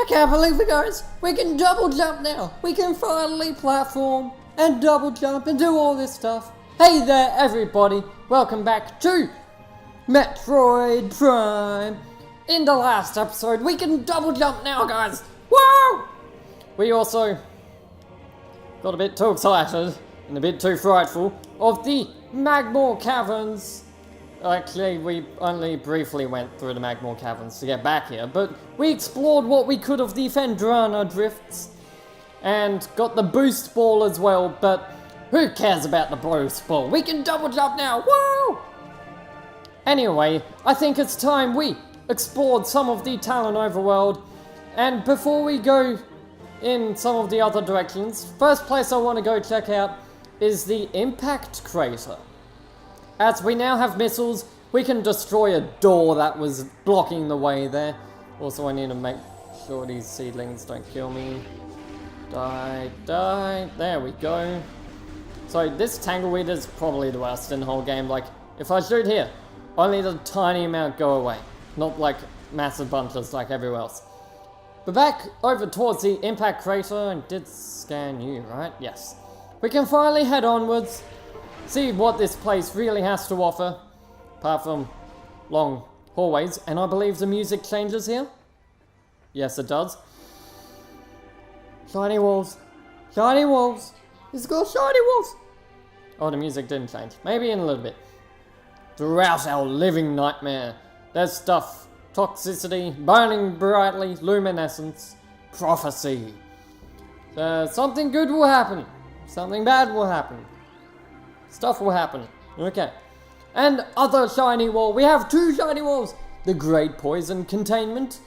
can't believe it, guys. We can double jump now. We can finally platform and double jump and do all this stuff. Hey there, everybody. Welcome back to Metroid Prime. In the last episode, we can double jump now, guys. Woo! We also got a bit too excited and a bit too frightful of the Magmore Caverns. Actually, we only briefly went through the Magmore Caverns to get back here, but we explored what we could of the Phendrana Drifts and got the boost ball as well, but who cares about the boost ball? We can double jump now, woo! Anyway, I think it's time we explored some of the Talon Overworld, and before we go in some of the other directions, first place I want to go check out is the Impact Crater. As we now have missiles, we can destroy a door that was blocking the way there. Also, I need to make sure these seedlings don't kill me. Die, die, there we go. So this Tangleweed is probably the worst in the whole game. Like, if I shoot here, only the tiny amount go away. Not like massive bunches like everywhere else. But back over towards the Impact Crater, and did scan you, right? Yes. We can finally head onwards, see what this place really has to offer, apart from long hallways, and I believe the music changes here. Yes, it does. Shiny walls. Shiny walls. It's got shiny walls. Oh, the music didn't change. Maybe in a little bit. Throughout our living nightmare, there's stuff. Toxicity, burning brightly, luminescence, prophecy. Something good will happen. Something bad will happen. Stuff will happen. Okay. And other shiny wall. We have two shiny walls. The Great Poison Containment.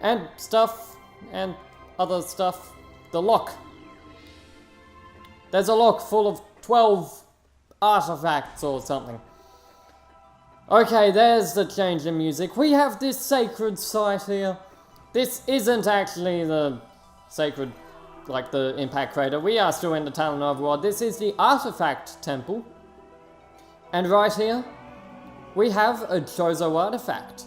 And stuff. And other stuff. The lock. There's a lock full of 12 artifacts or something. Okay, there's the change in music. We have this sacred site here. This isn't actually the sacred, like the Impact Crater. We are still in the Talon Overworld. This is the Artifact Temple. And right here, we have a Chozo artifact.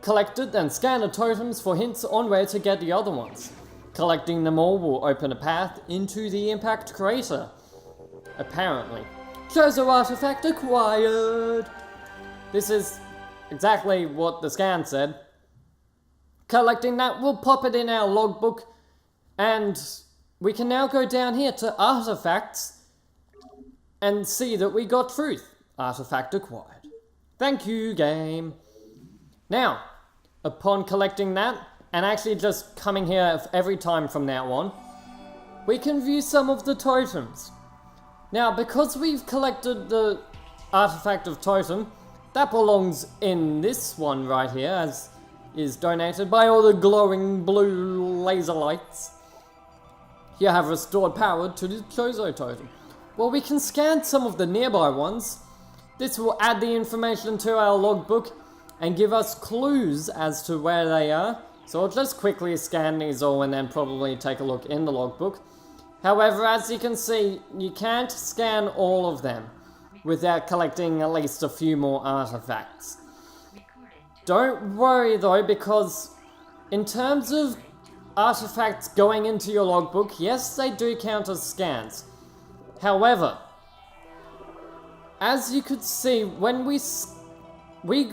Collect it and scan the totems for hints on where to get the other ones. Collecting them all will open a path into the Impact Crater. Apparently. Chozo artifact acquired. This is exactly what the scan said. Collecting that will pop it in our logbook, and we can now go down here to artifacts and see that we got truth. Artifact acquired. Thank you, game. Now, upon collecting that, and actually just coming here every time from now on, we can view some of the totems. Now, because we've collected the artifact of totem, that belongs in this one right here, as is donated by all the glowing blue laser lights. You have restored power to the Chozo totem. Well, we can scan some of the nearby ones. This will add the information to our logbook and give us clues as to where they are. So I'll just quickly scan these all and then probably take a look in the logbook. However, as you can see, you can't scan all of them without collecting at least a few more artifacts. Don't worry though, because in terms of artifacts going into your logbook, yes, they do count as scans. However, as you could see, when we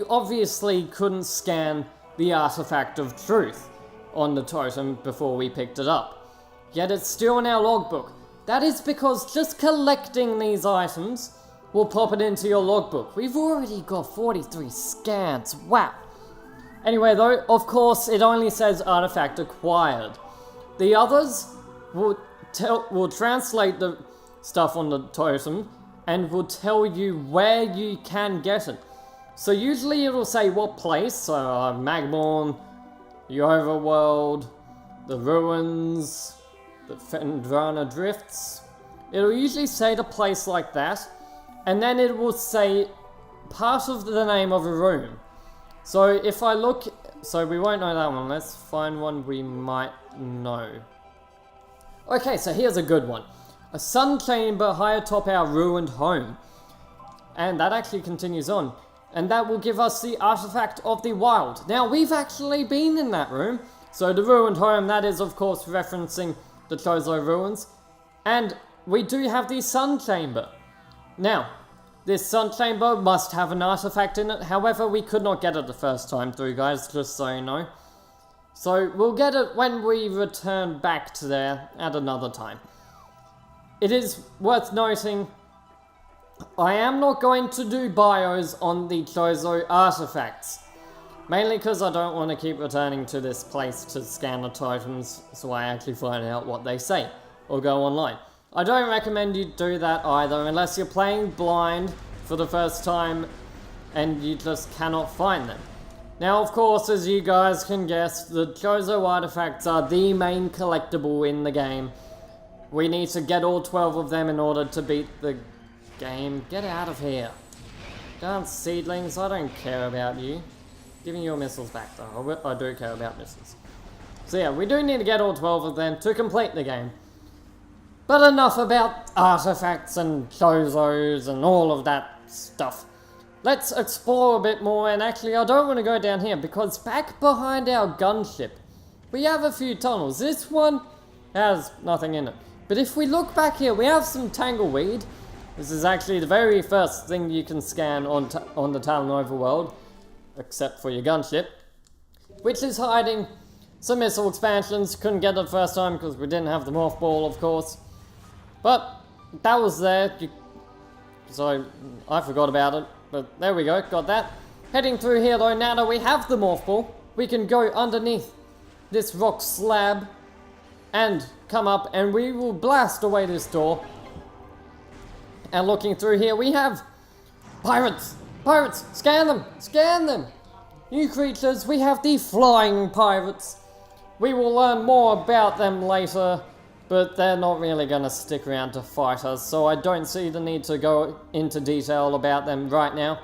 obviously couldn't scan the artifact of truth on the totem before we picked it up. Yet it's still in our logbook. That is because just collecting these items will pop it into your logbook. We've already got 43 scans, wow. Anyway though, of course, it only says artifact acquired. The others will translate the stuff on the totem and will tell you where you can get it. So usually it'll say what place, so Magmorn, the Overworld, the Ruins, the Phendrana Drifts. It'll usually say the place like that, and then it will say part of the name of a room. So if I look, so we won't know that one, let's find one we might know. Okay, so here's a good one. A sun chamber high atop our ruined home. And that actually continues on. And that will give us the artifact of the wild. Now, we've actually been in that room, So the ruined home, that is of course referencing the Chozo ruins. And we do have the sun chamber. Now, this sun chamber must have an artifact in it, however we could not get it the first time through, guys, just so you know. So we'll get it when we return back to there at another time. It is worth noting, I am not going to do bios on the Chozo artifacts. Mainly because I don't want to keep returning to this place to scan the titans, so I actually find out what they say, or go online. I don't recommend you do that either, unless you're playing blind for the first time and you just cannot find them. Now, of course, as you guys can guess, the Chozo artifacts are the main collectible in the game. We need to get all 12 of them in order to beat the game. Get out of here. Darn seedlings, I don't care about you. Give me your missiles back though, I do care about missiles. So yeah, we do need to get all 12 of them to complete the game. But enough about artifacts and Chozos and all of that stuff. Let's explore a bit more, and actually I don't want to go down here because back behind our gunship we have a few tunnels. This one has nothing in it. But if we look back here, we have some tangleweed. This is actually the very first thing you can scan on the Talon overworld, except for your gunship, which is hiding some missile expansions. Couldn't get it the first time because we didn't have the morph ball, of course. But that was there, so I forgot about it. But there we go, got that. Heading through here though, now that we have the morph ball, we can go underneath this rock slab and come up, and we will blast away this door. And looking through here, we have pirates. Pirates, scan them, scan them. New creatures, we have the flying pirates. We will learn more about them later, but they're not really going to stick around to fight us, so I don't see the need to go into detail about them right now.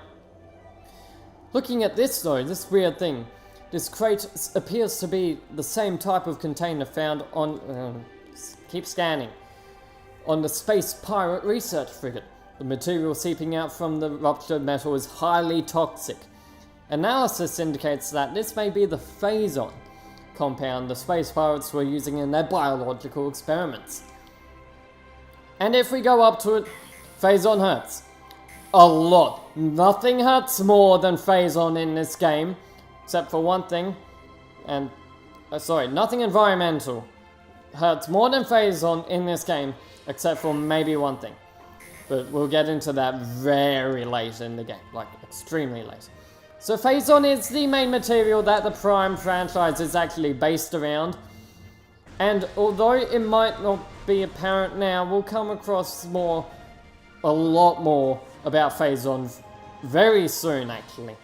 Looking at this though, this weird thing. This crate appears to be the same type of container found on, keep scanning, on the Space Pirate Research Frigate. The material seeping out from the ruptured metal is highly toxic. Analysis indicates that this may be the Phazon compound the space pirates were using in their biological experiments. And if we go up to it, Phazon hurts. A lot. Nothing hurts more than Phazon in this game, except for one thing, and, nothing environmental hurts more than Phazon in this game, except for maybe one thing. But we'll get into that very late in the game, like extremely late. So Phazon is the main material that the Prime franchise is actually based around. And although it might not be apparent now, we'll come across a lot more about Phazon very soon actually.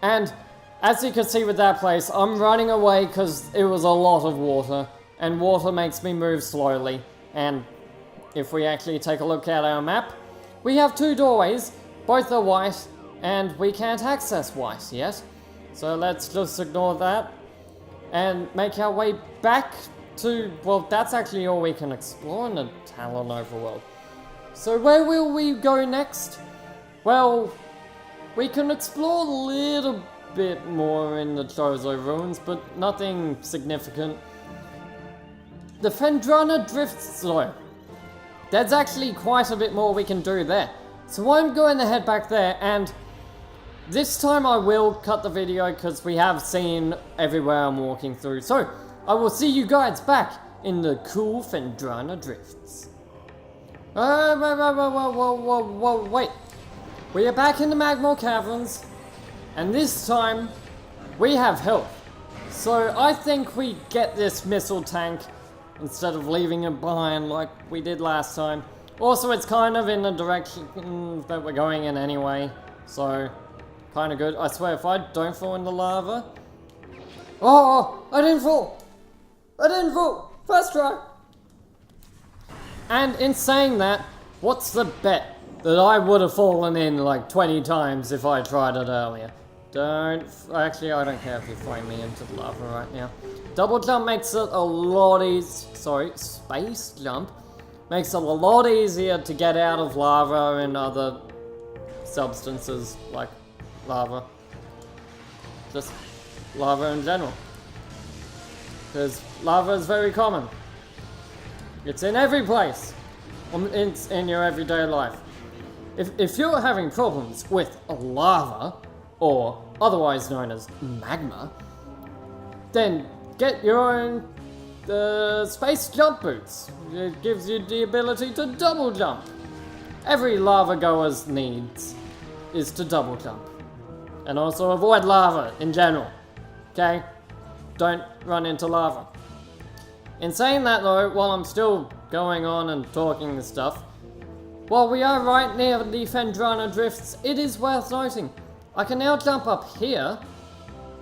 And as you can see with that place, I'm running away because it was a lot of water. And water makes me move slowly. And if we actually take a look at our map, we have two doorways, both are white, and we can't access white yet. So let's just ignore that and make our way back to, well, that's actually all we can explore in the Talon overworld. So where will we go next? Well, we can explore a little bit more in the Chozo ruins, but nothing significant. The Phendrana Drifts though. There's actually quite a bit more we can do there. So I'm going to head back there, and this time I will cut the video because we have seen everywhere I'm walking through. So I will see you guys back in the cool Phendrana Drifts. Wait. We are back in the Magmor Caverns, and this time we have health. So I think we get this missile tank instead of leaving it behind like we did last time. Also, it's kind of in the direction that we're going in anyway, so kind of good. I swear, if I don't fall in the lava... Oh, I didn't fall! I didn't fall! First try! And in saying that, what's the bet that I would have fallen in like 20 times if I tried it earlier? Actually, I don't care if you throw me into the lava right now. Double jump makes it a lot space jump makes it a lot easier to get out of lava and other substances like lava. Just lava in general. Because lava is very common. It's in every place. In your everyday life. If you're having problems with lava, or otherwise known as magma, then get your own space jump boots. It gives you the ability to double jump. Every lava goer's needs is to double jump. And also avoid lava in general. Okay? Don't run into lava. In saying that though, while I'm still going on and talking this stuff, while we are right near the Phendrana Drifts, it is worth noting, I can now jump up here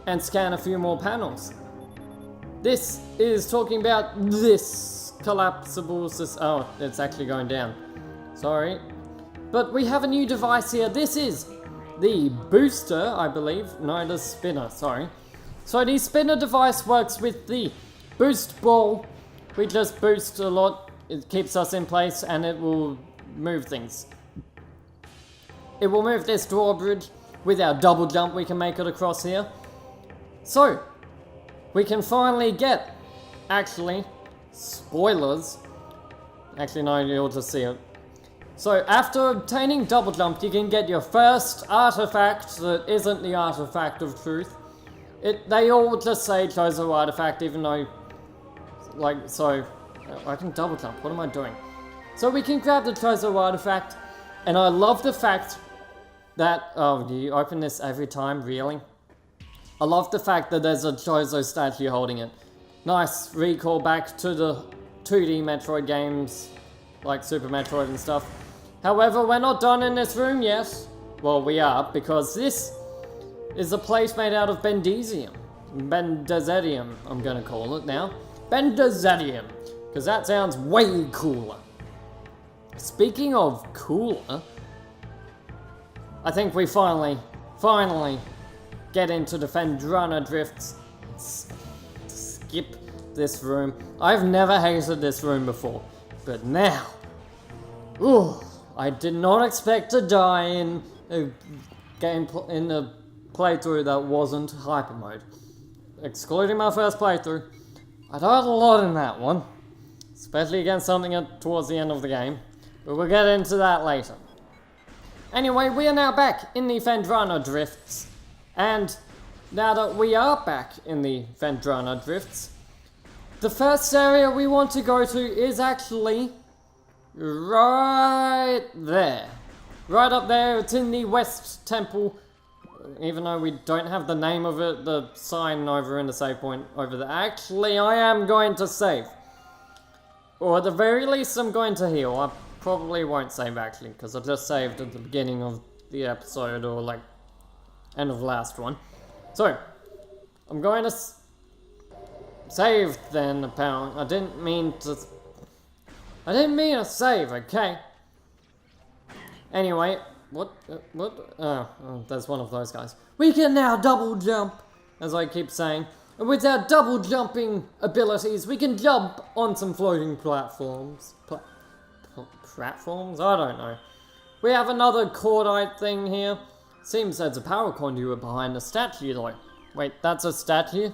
and scan a few more panels. This is talking about this collapsible system. Oh, it's actually going down. Sorry. But we have a new device here. This is the booster, I believe. No, the spinner, sorry. So the spinner device works with the boost ball. We just boost a lot. It keeps us in place and it will move things. It will move this drawbridge. With our double jump, we can make it across here. So, we can finally get, actually, spoilers. Actually, no, you'll just see it. So, after obtaining double jump, you can get your first artifact that isn't the artifact of truth. They all just say Chozo artifact, even though, like, so, I can double jump. What am I doing? So we can grab the Chozo artifact, and I love the fact that, oh, do you open this every time, really? I love the fact that there's a Chozo statue holding it. Nice recall back to the 2D Metroid games, like Super Metroid and stuff. However, we're not done in this room yet. Well, we are, because this is a plate made out of Bendesium. Bendezedium, I'm gonna call it now. Bendezedium, because that sounds way cooler. Speaking of cooler, I think we finally get into the Phendrana Drifts. Skip this room. I've never hated this room before, but now, ooh, I did not expect to die in a game in a playthrough that wasn't hyper mode. Excluding my first playthrough, I died a lot in that one, especially against something towards the end of the game. But we'll get into that later. Anyway, we are now back in the Phendrana Drifts. And now that we are back in the Phendrana Drifts, the first area we want to go to is actually right there. Right up there, it's in the West Temple. Even though we don't have the name of it, the sign over in the save point over there. Actually, I am going to save. Or at the very least, I'm going to heal. I probably won't save actually, because I just saved at the beginning of the episode, or like end of the last one. So, I'm going to save then, apparently. I didn't mean to save, okay? Anyway, what? Oh, there's one of those guys. We can now double jump, as I keep saying. And with our double jumping abilities, we can jump on some floating platforms. Platforms? I don't know. We have another cordite thing here. Seems there's a power conduit behind the statue though. Wait, that's a statue?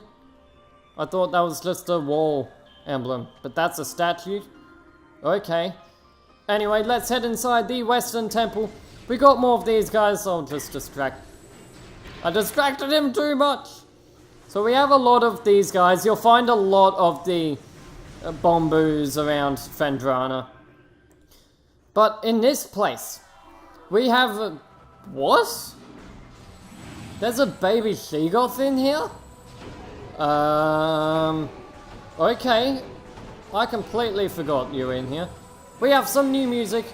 I thought that was just a wall emblem, but that's a statue? Okay. Anyway, let's head inside the Western Temple. We got more of these guys, so I'll just distract. I distracted him too much! So we have a lot of these guys. You'll find a lot of the Bombus around Phendrana. But in this place, we have a... What? There's a baby Sheegoth in here? Okay. I completely forgot you were in here. We have some new music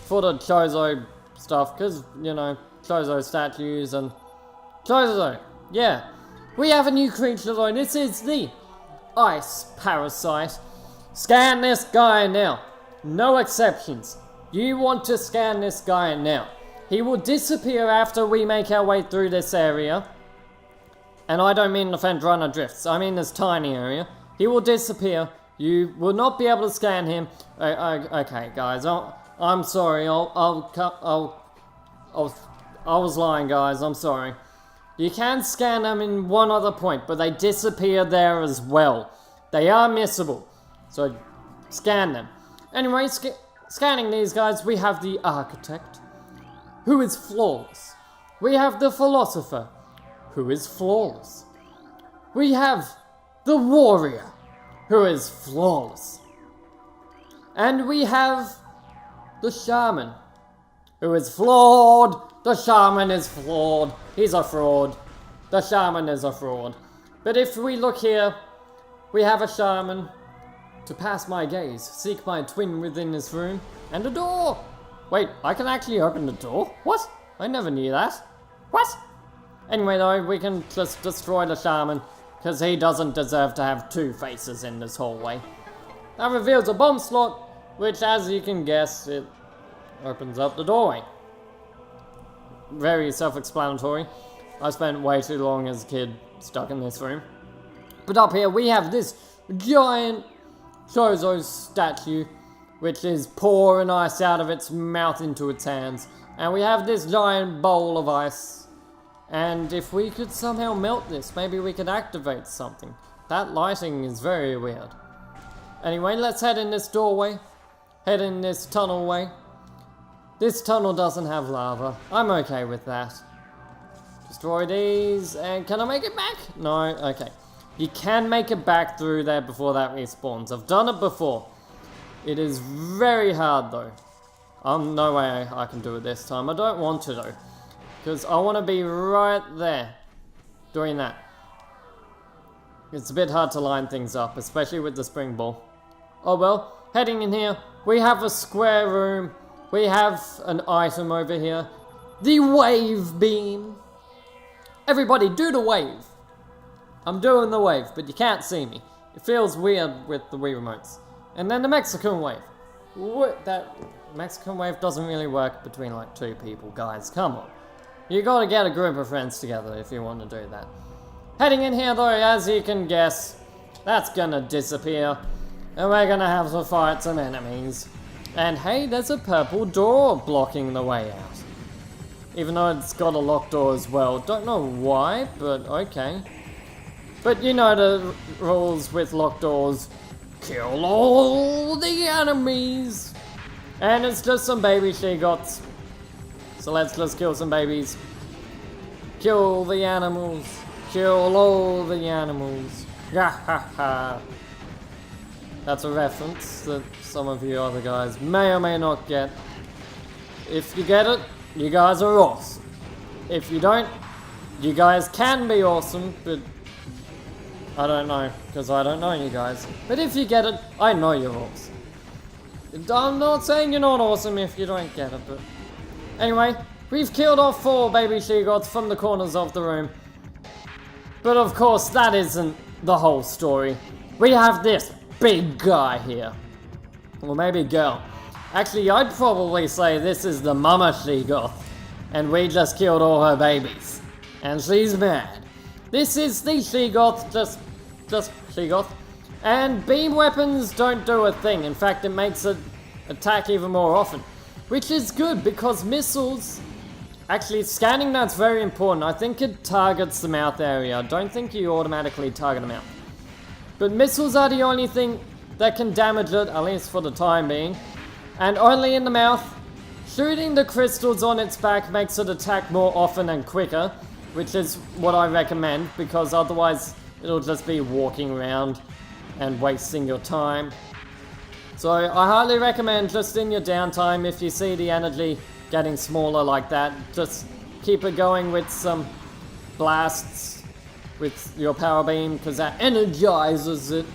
for the Chozo stuff, because, you know, Chozo statues and... Chozo, yeah. We have a new creature though. This is the Ice Parasite. Scan this guy now. No exceptions. You want to scan this guy now. He will disappear after we make our way through this area. And I don't mean the Phendrana Drifts. I mean this tiny area. He will disappear. You will not be able to scan him. Okay, guys. I'm sorry. I was lying, guys. I'm sorry. You can scan them in one other point, but they disappear there as well. They are missable. So scan them. Anyway, scanning these guys, we have the architect, who is flawless. We have the philosopher, who is flawless. We have the warrior, who is flawless. And we have the shaman, who is flawed. The shaman is flawed. He's a fraud. The shaman is a fraud. But if we look here, we have a shaman. To pass my gaze, seek my twin within this room, and a door. Wait, I can actually open the door? What? I never knew that. What? Anyway though, we can just destroy the shaman, because he doesn't deserve to have two faces in this hallway. That reveals a bomb slot, which as you can guess, it opens up the doorway. Very self-explanatory. I spent way too long as a kid stuck in this room. But up here we have this giant Chozo's statue, which is pouring ice out of its mouth into its hands. And we have this giant bowl of ice. And if we could somehow melt this, maybe we could activate something. That lighting is very weird. Anyway, let's head in this doorway. Head in this tunnel way. This tunnel doesn't have lava. I'm okay with that. Destroy these, and can I make it back? No, okay. You can make it back through there before that respawns. I've done it before. It is very hard though. No way I can do it this time. I don't want to though. Because I want to be right there. Doing that. It's a bit hard to line things up, especially with the spring ball. Oh well, heading in here, we have a square room. We have an item over here. The wave beam. Everybody do the wave. I'm doing the wave, but you can't see me. It feels weird with the Wii remotes. And then the Mexican wave. What? That Mexican wave doesn't really work between like two people, guys. Come on. You gotta get a group of friends together if you want to do that. Heading in here though, as you can guess, that's gonna disappear. And we're gonna have to fight some enemies. And hey, there's a purple door blocking the way out. Even though it's got a locked door as well. Don't know why, but okay. But you know the rules with locked doors. Kill all the enemies! And it's just some baby she-gots. So let's just kill some babies. Kill the animals. Kill all the animals. Ha. That's a reference that some of you other guys may or may not get. If you get it, you guys are awesome. If you don't, you guys can be awesome, but I don't know, because I don't know you guys. But if you get it, I know you're awesome. I'm not saying you're not awesome if you don't get it, but... Anyway, we've killed off 4 baby she-gots from the corners of the room. But of course, that isn't the whole story. We have this big guy here. Or maybe girl. Actually, I'd probably say this is the mama she-got. And we just killed all her babies. And she's mad. This is the she-goth, just she-goth. And beam weapons don't do a thing. In fact, it makes it attack even more often. Which is good, because missiles... Actually, scanning that's very important. I think it targets the mouth area. I don't think you automatically target the mouth. But missiles are the only thing that can damage it, at least for the time being. And only in the mouth. Shooting the crystals on its back makes it attack more often and quicker. Which is what I recommend, because otherwise it'll just be walking around and wasting your time. So I highly recommend, just in your downtime, if you see the energy getting smaller like that, just keep it going with some blasts with your power beam, because that energizes it.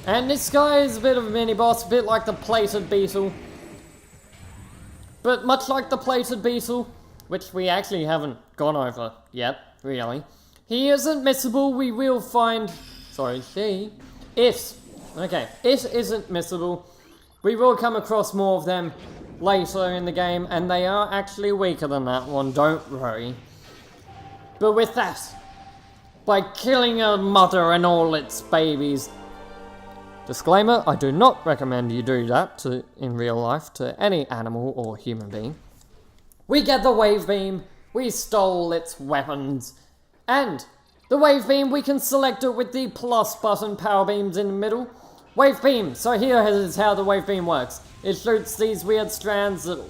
And this guy is a bit of a mini-boss, a bit like the plated beetle. But much like the plated beetle, which we actually haven't gone over yet, really. He isn't missable, we will find... Sorry, it isn't missable. We will come across more of them later in the game, and they are actually weaker than that one, don't worry. But with that, by killing a mother and all its babies... Disclaimer, I do not recommend you do that in real life to any animal or human being. We get the wave beam, we stole its weapons, and The wave beam, we can select it with the plus button, power beams in the middle. Wave beam, so here is how the wave beam works. It shoots these weird strands that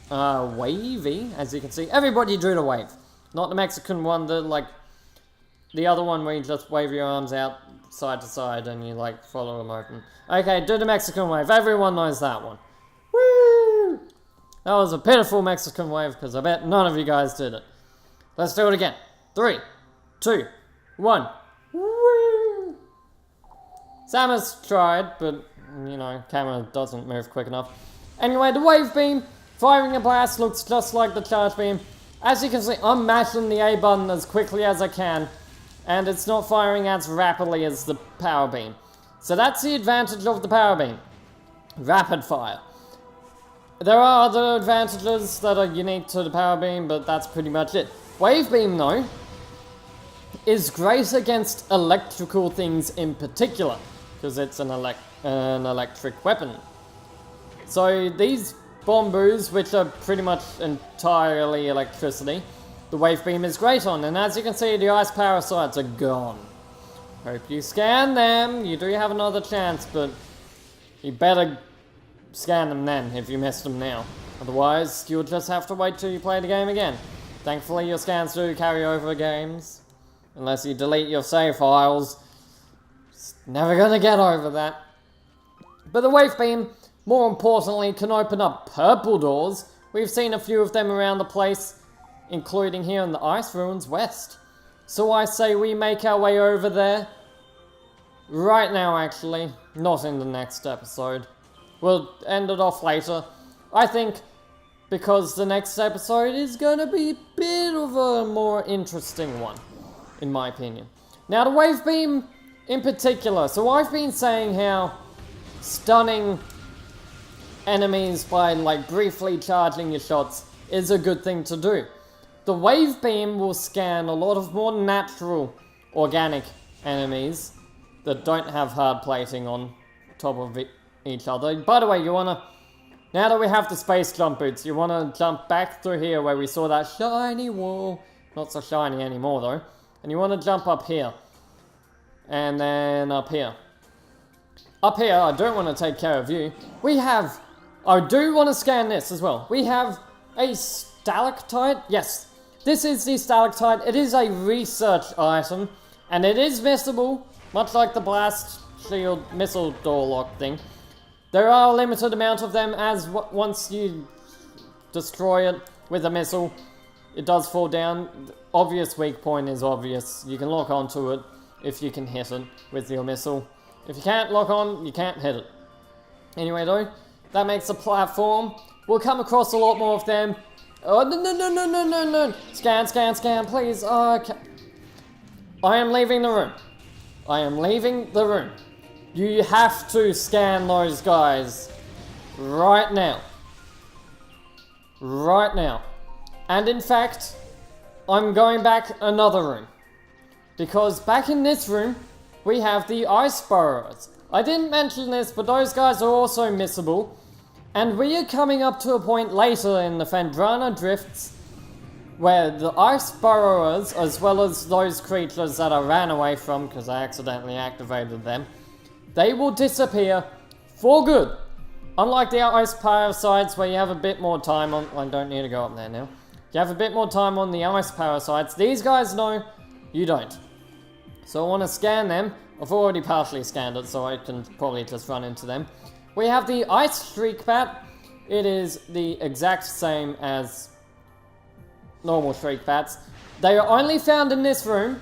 are wavy, as you can see. Everybody drew the wave. Not the Mexican one, the other one where you just wave your arms out side to side and you like follow them open. Okay, do the Mexican wave. Everyone knows that one. Woo! That was a pitiful Mexican wave because I bet none of you guys did it. Let's do it again. 3, 2, 1. Woo! Samus tried, but you know, camera doesn't move quick enough. Anyway, the wave beam firing a blast looks just like the charge beam. As you can see, I'm mashing the A button as quickly as I can, and it's not firing as rapidly as the power beam. So that's the advantage of the power beam. Rapid fire. There are other advantages that are unique to the power beam, but that's pretty much it. Wave beam, though, is great against electrical things in particular, because it's an electric weapon. So these bomboos, which are pretty much entirely electricity, the wave beam is great on, and as you can see, the ice parasites are gone. Hope you scan them. You do have another chance, but you better scan them then if you missed them now. Otherwise, you'll just have to wait till you play the game again. Thankfully, your scans do carry over games, unless you delete your save files. It's never gonna get over that. But the wave beam, more importantly, can open up purple doors. We've seen a few of them around the place, including here in the Ice Ruins West. So I say we make our way over there. Right now, actually. Not in the next episode. We'll end it off later. I think because the next episode is gonna be a bit of a more interesting one, in my opinion. Now, the wave beam in particular. So I've been saying how stunning enemies by like briefly charging your shots is a good thing to do. The wave beam will scan a lot of more natural, organic enemies that don't have hard plating on top of each other. By the way, you wanna, now that we have the space jump boots, you wanna jump back through here where we saw that shiny wall. Not so shiny anymore though. And you wanna jump up here. And then up here. Up here, I don't want to take care of you. We have, I do want to scan this as well. We have a stalactite. Yes, this is the stalactite. It is a research item, and it is missable, much like the blast shield missile door lock thing. There are a limited amount of them, as once you destroy it with a missile, it does fall down. The obvious weak point is obvious. You can lock onto it if you can hit it with your missile. If you can't lock on, you can't hit it. Anyway though, that makes a platform. We'll come across a lot more of them. Oh, no. Scan, please. Oh, okay. I am leaving the room. I am leaving the room. You have to scan those guys. Right now. Right now. And in fact, I'm going back another room. Because back in this room, we have the ice burrowers. I didn't mention this, but those guys are also missable. And we are coming up to a point later in the Phendrana Drifts where the ice burrowers, as well as those creatures that I ran away from because I accidentally activated them, they will disappear for good. Unlike the ice parasites where you have a bit more time on... I don't need to go up there now. You have a bit more time on the ice parasites. These guys know, you don't. So I want to scan them. I've already partially scanned it, so I can probably just run into them. We have the Ice Shriek Bat. It is the exact same as normal Shriek Bats. They are only found in this room.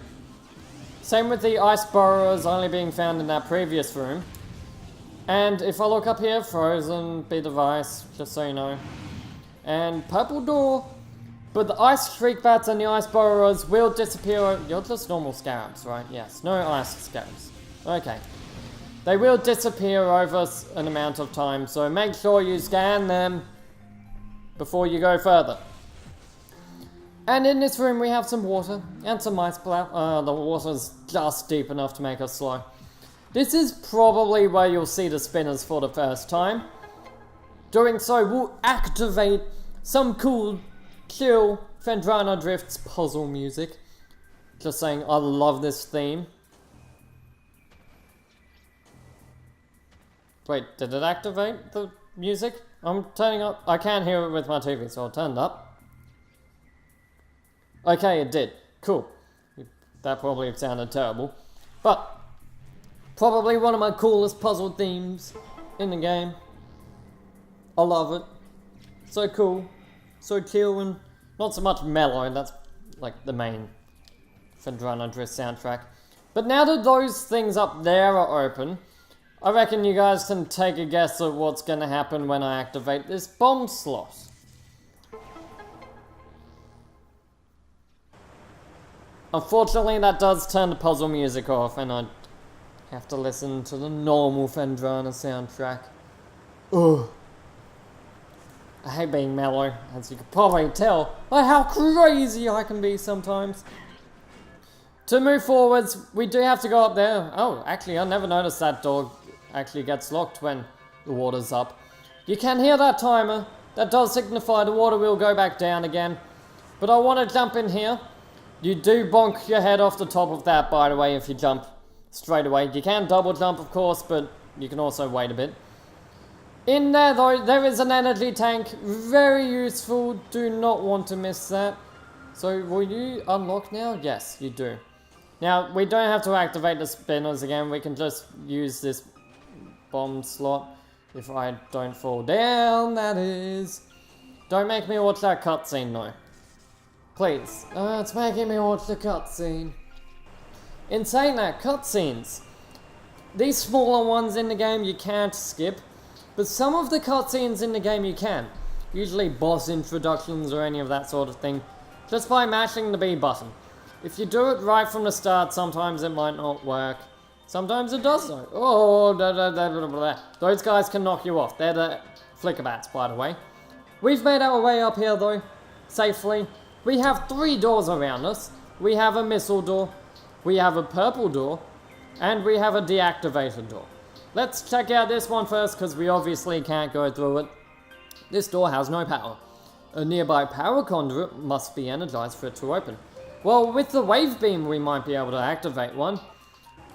Same with the Ice Burrowers only being found in that previous room. And if I look up here, frozen bit of ice, just so you know. And purple door. But the Ice Shriek Bats and the Ice Burrowers will disappear. You're just normal scarabs, right? Yes, no ice scarabs. Okay. They will disappear over an amount of time, so make sure you scan them before you go further. And in this room we have some water and some ice block. The water's just deep enough to make us slow. This is probably where you'll see the spinners for the first time. Doing so will activate some cool, chill Phendrana Drifts puzzle music. Just saying, I love this theme. Wait, did it activate the music? I'm turning up. I can't hear it with my TV, so I'll turn it up. Okay, it did. Cool. That probably sounded terrible. But, probably one of my coolest puzzle themes in the game. I love it. So cool. So chill and not so much mellow. That's like the main Phendrana Drift soundtrack. But now that those things up there are open, I reckon you guys can take a guess at what's going to happen when I activate this bomb slot. Unfortunately, that does turn the puzzle music off, and I have to listen to the normal Phendrana soundtrack. Ugh. I hate being mellow, as you can probably tell by how crazy I can be sometimes. To move forwards, we do have to go up there. Oh, actually, I never noticed that door actually gets locked when the water's up. You can hear that timer. That does signify the water will go back down again. But I want to jump in here. You do bonk your head off the top of that, by the way, if you jump straight away. You can double jump, of course, but you can also wait a bit. In there, though, there is an energy tank. Very useful. Do not want to miss that. So, will you unlock now? Yes, you do. Now, we don't have to activate the spinners again. We can just use this bomb slot. If I don't fall down, that is. Don't make me watch that cutscene, though. Please. It's making me watch the cutscene. In saying that, cutscenes. These smaller ones in the game you can't skip. But some of the cutscenes in the game you can. Usually boss introductions or any of that sort of thing. Just by mashing the B button. If you do it right from the start, sometimes it might not work. Sometimes it does though. Oh, those guys can knock you off. They're the flicker bats, by the way. We've made our way up here though, safely. We have 3 doors around us. We have a missile door, we have a purple door, and we have a deactivated door. Let's check out this one first, because we obviously can't go through it. This door has no power. A nearby power conduit must be energized for it to open. Well, with the wave beam we might be able to activate one,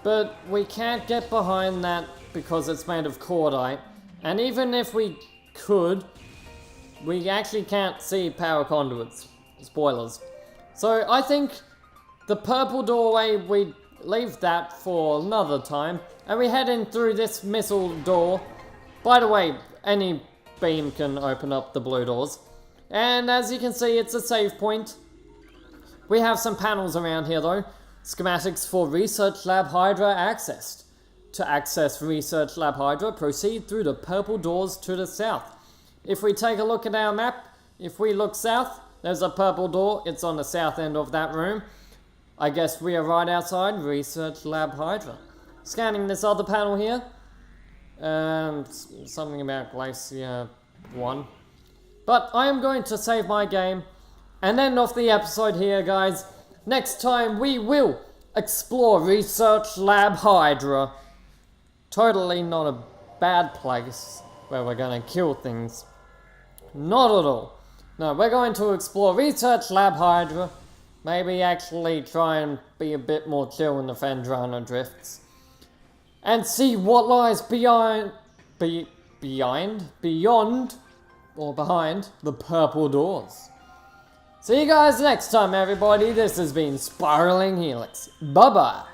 but we can't get behind that because it's made of cordite, and even if we could, we actually can't see power conduits. Spoilers. So I think the purple doorway, we leave that for another time, and we head in through this missile door. By the way, any beam can open up the blue doors. And as you can see, it's a save point. We have some panels around here though. Schematics for Research Lab Hydra accessed. To access Research Lab Hydra, proceed through the purple doors to the south. If we take a look at our map, if we look south, there's a purple door. It's on the south end of that room. I guess we are right outside Research Lab Hydra. Scanning this other panel here. Something about Glacier 1. But I am going to save my game and end off the episode here, guys. Next time we will explore Research Lab Hydra. Totally not a bad place where we're going to kill things. Not at all. No, we're going to explore Research Lab Hydra. Maybe actually try and be a bit more chill in the Phendrana drifts. And see what lies beyond the purple doors. See you guys next time, everybody. This has been Spiraling Helix. Bye-bye.